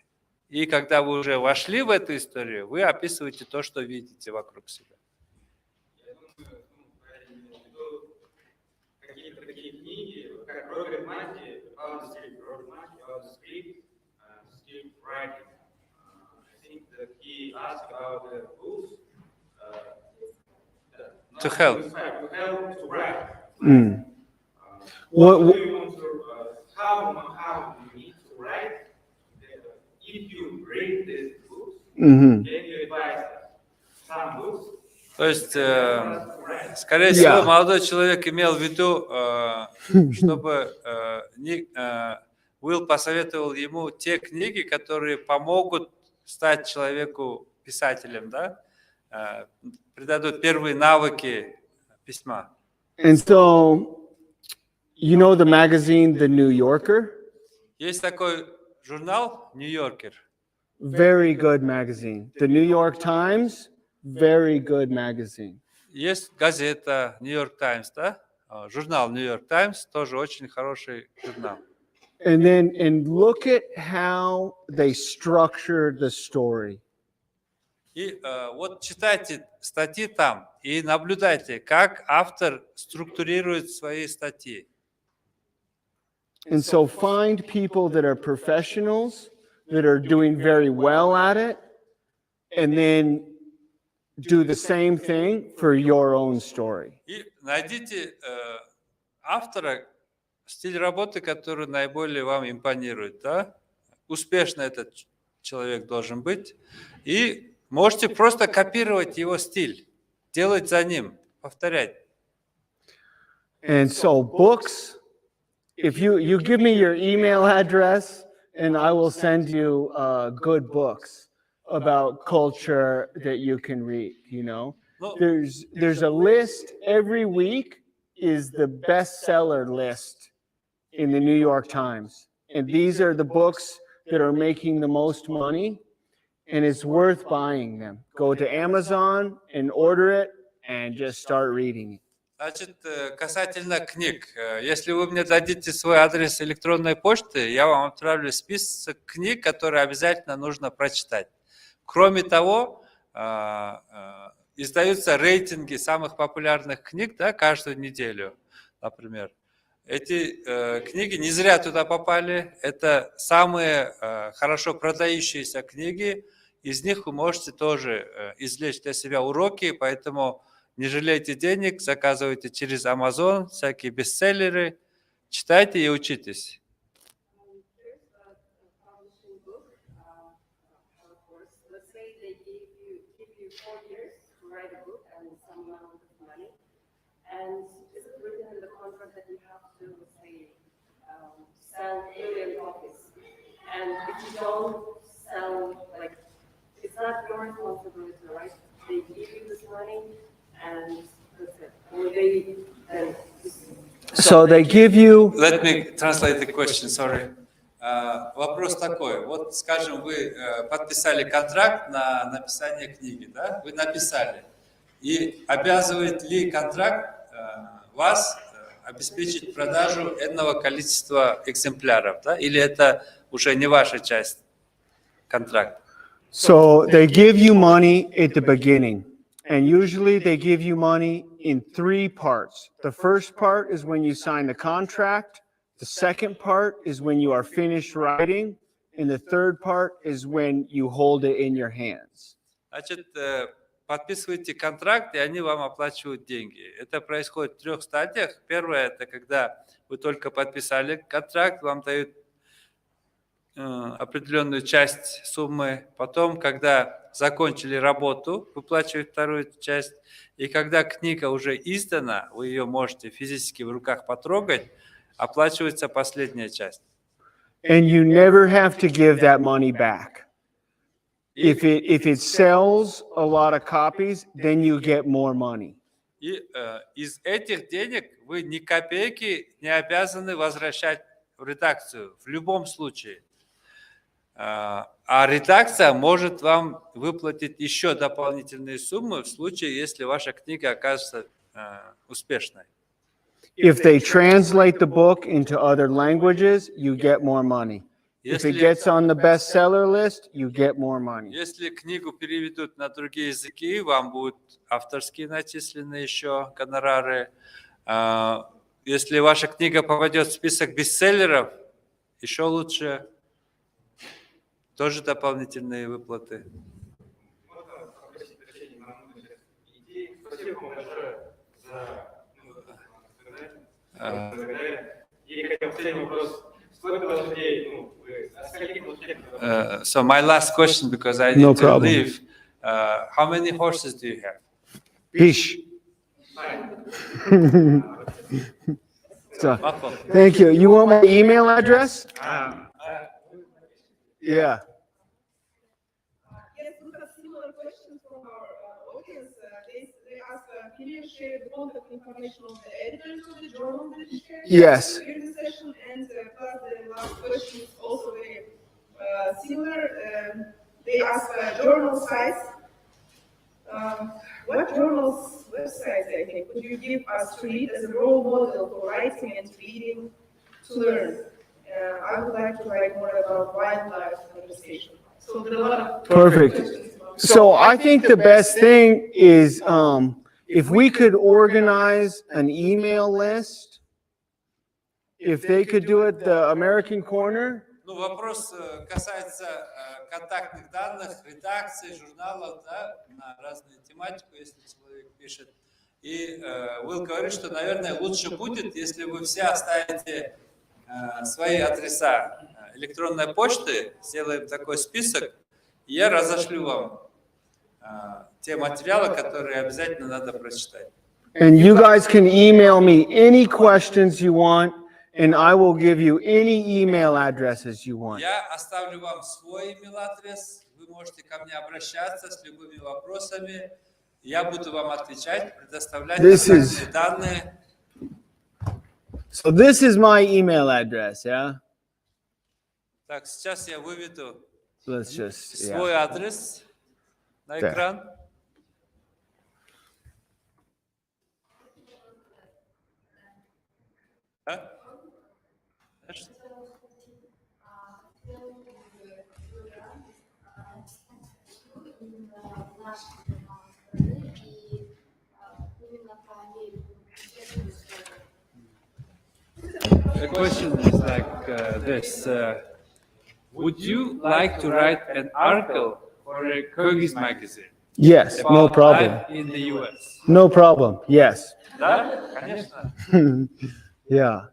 И когда вы уже вошли в эту историю, вы описываете то, что видите вокруг себя. Я думаю, какие-то такие книги, как Роберт Матти, How to Speak, Script Writing. I think that he asked about the books To help. To write. What- What do you want to, how you need to write? If you read these books, Mhm. can you advise some books? То есть, скорее всего, Yeah. молодой человек имел в виду, чтобы Уилл посоветовал ему те книги, которые помогут стать человеку писателем, да? Придадут первые навыки письма. And so, you know the magazine, The New Yorker? Есть такой журнал «Нью-Йоркер». Very good magazine. The New York Times, very good magazine. Есть газета «Нью-Йорк Таймс», да? Журнал «Нью-Йорк Таймс» тоже очень хороший журнал. And look at how they structure the story. И вот читайте статьи там и наблюдайте, как автор структурирует свои статьи. And so find people that are professionals, that are doing very well at it, and then do the same thing for your own story. И найдите автора, стиль работы, который наиболее вам импонирует. Да? Успешно этот человек должен быть. И можете просто копировать его стиль, делать за ним, повторять. And so books, if you give me your email address, and I will send you good books about culture that you can read, you know. Ну, There's a list every week is the bestseller list in the New York Times. And these are the books that are making the most money, and it's worth buying them. Go to Amazon and order it and just start reading it. Значит, касательно книг, если вы мне дадите свой адрес электронной почты, я вам отправлю список книг, которые обязательно нужно прочитать. Кроме того, издаются рейтинги самых популярных книг, да, каждую неделю, например. Эти книги не зря туда попали. Это самые хорошо продающиеся книги. Из них вы можете тоже извлечь для себя уроки, поэтому не жалейте денег, заказывайте через Amazon всякие бестселлеры, читайте и учитесь. There's a publishing book, of course. Let's say they give you 4 years to write a book and some amount of money. And is it written in the contract that you have to, say, sell 1 million copies? And if you don't sell, like, it's not your responsibility, right? They give you this money and that's it. Or they then So they give you, Let me translate the question, sorry. Вопрос такой. Вот, скажем, вы подписали контракт на написание книги, да? Вы написали. И обязывает ли контракт вас обеспечить продажу энного количества экземпляров, да? Или это уже не ваша часть контракта? so they give you money at the beginning. And usually they give you money in 3 parts. The first part is when you sign the contract. The second part is when you are finished writing. And the third part is when you hold it in your hands. Значит, подписываете контракт, и они вам оплачивают деньги. Это происходит в 3 стадиях. Первое – это когда вы только подписали контракт, вам дают определенную часть суммы. Потом, когда закончили работу, выплачивают вторую часть. И когда книга уже издана, вы ее можете физически в руках потрогать, оплачивается последняя часть. And you never have to give that money back. If it sells a lot of copies, then you get more money. И из этих денег вы ни копейки не обязаны возвращать в редакцию в любом случае. А редакция может вам выплатить еще дополнительные суммы в случае, если ваша книга окажется успешной. If they translate the book into other languages, you get more money. If it gets on the bestseller list, you get more money. Если книгу переведут на другие языки, вам будут авторские начислены еще гонорары. Если ваша книга попадет в список бестселлеров, еще лучше. Тоже дополнительные выплаты. Можно попросить прощения, нам нужно сейчас идти. Спасибо вам большое за сказать. И хотел последний вопрос. Сколько лошадей, вы о скольких лошадях? So my last question, because I No need to problem. leave. How many horses do you have? Pish. So, Mako. thank you. You want my email address? Yeah. Yes, we have similar questions from our audience. They ask, can you share the contact information of the editors of the journal that you shared? Yes. During the session, and plus the last question is also very similar. They ask journal sites. What journals, websites, I think, could you give us to read as a role model for writing and reading to learn? I would like to write more about wildlife conversation. So there are a lot of Perfect. questions about So I think the best thing is if we could organize an email list, if they could do it, the American Corner. Ну, вопрос касается контактных данных, редакций, журналов, да, на разную тематику, если человек пишет. И Уилл говорит, что, наверное, лучше будет, если вы все оставите свои адреса электронной почты, сделаем такой список, и я разошлю вам те материалы, которые обязательно надо прочитать. And you guys can email me any questions you want, and I will give you any email addresses you want. Я оставлю вам свой email-адрес, вы можете ко мне обращаться с любыми вопросами, я буду вам отвечать, предоставлять контактные данные. So this is my email address, yeah? Так, сейчас я выведу Let's just, свой yeah. адрес на Так. экран. Да? Конечно. The question is like this. Would you like to write an article for a Kyrgyz magazine Yes, no about problem. life in the US? No problem, yes. Да, конечно. Yeah.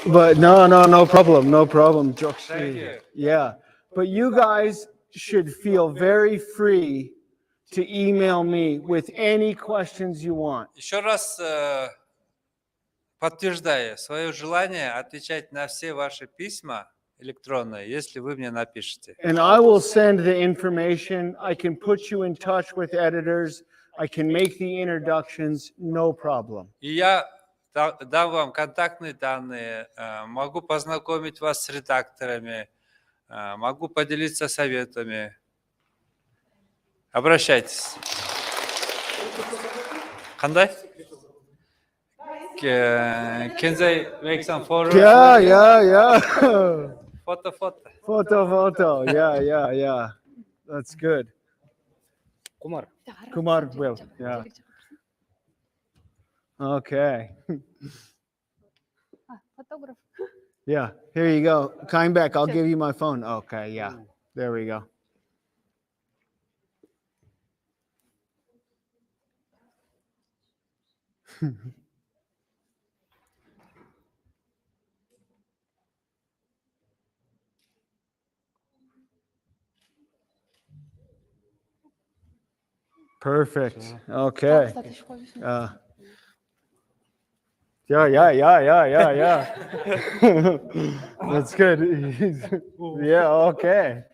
But no problem, no problem. Thank you. Yeah, but you guys should feel very free to email me with any questions you want. Еще раз подтверждаю свое желание отвечать на все ваши письма электронные, если вы мне напишете. And I will send the information. I can put you in touch with editors. I can make the introductions, no problem. И я дам вам контактные данные, могу познакомить вас с редакторами, могу поделиться советами. Обращайтесь. Қандай? Can they make some photos? Yeah. Photo. Photo. Yeah. That's good. Kumar will, yeah. Okay. Фотограф. Yeah, here you go. Come back. I'll give you my phone. Okay, yeah. There we go. Perfect. Okay. Кстати, школе. Yeah. That's good. Yeah, okay.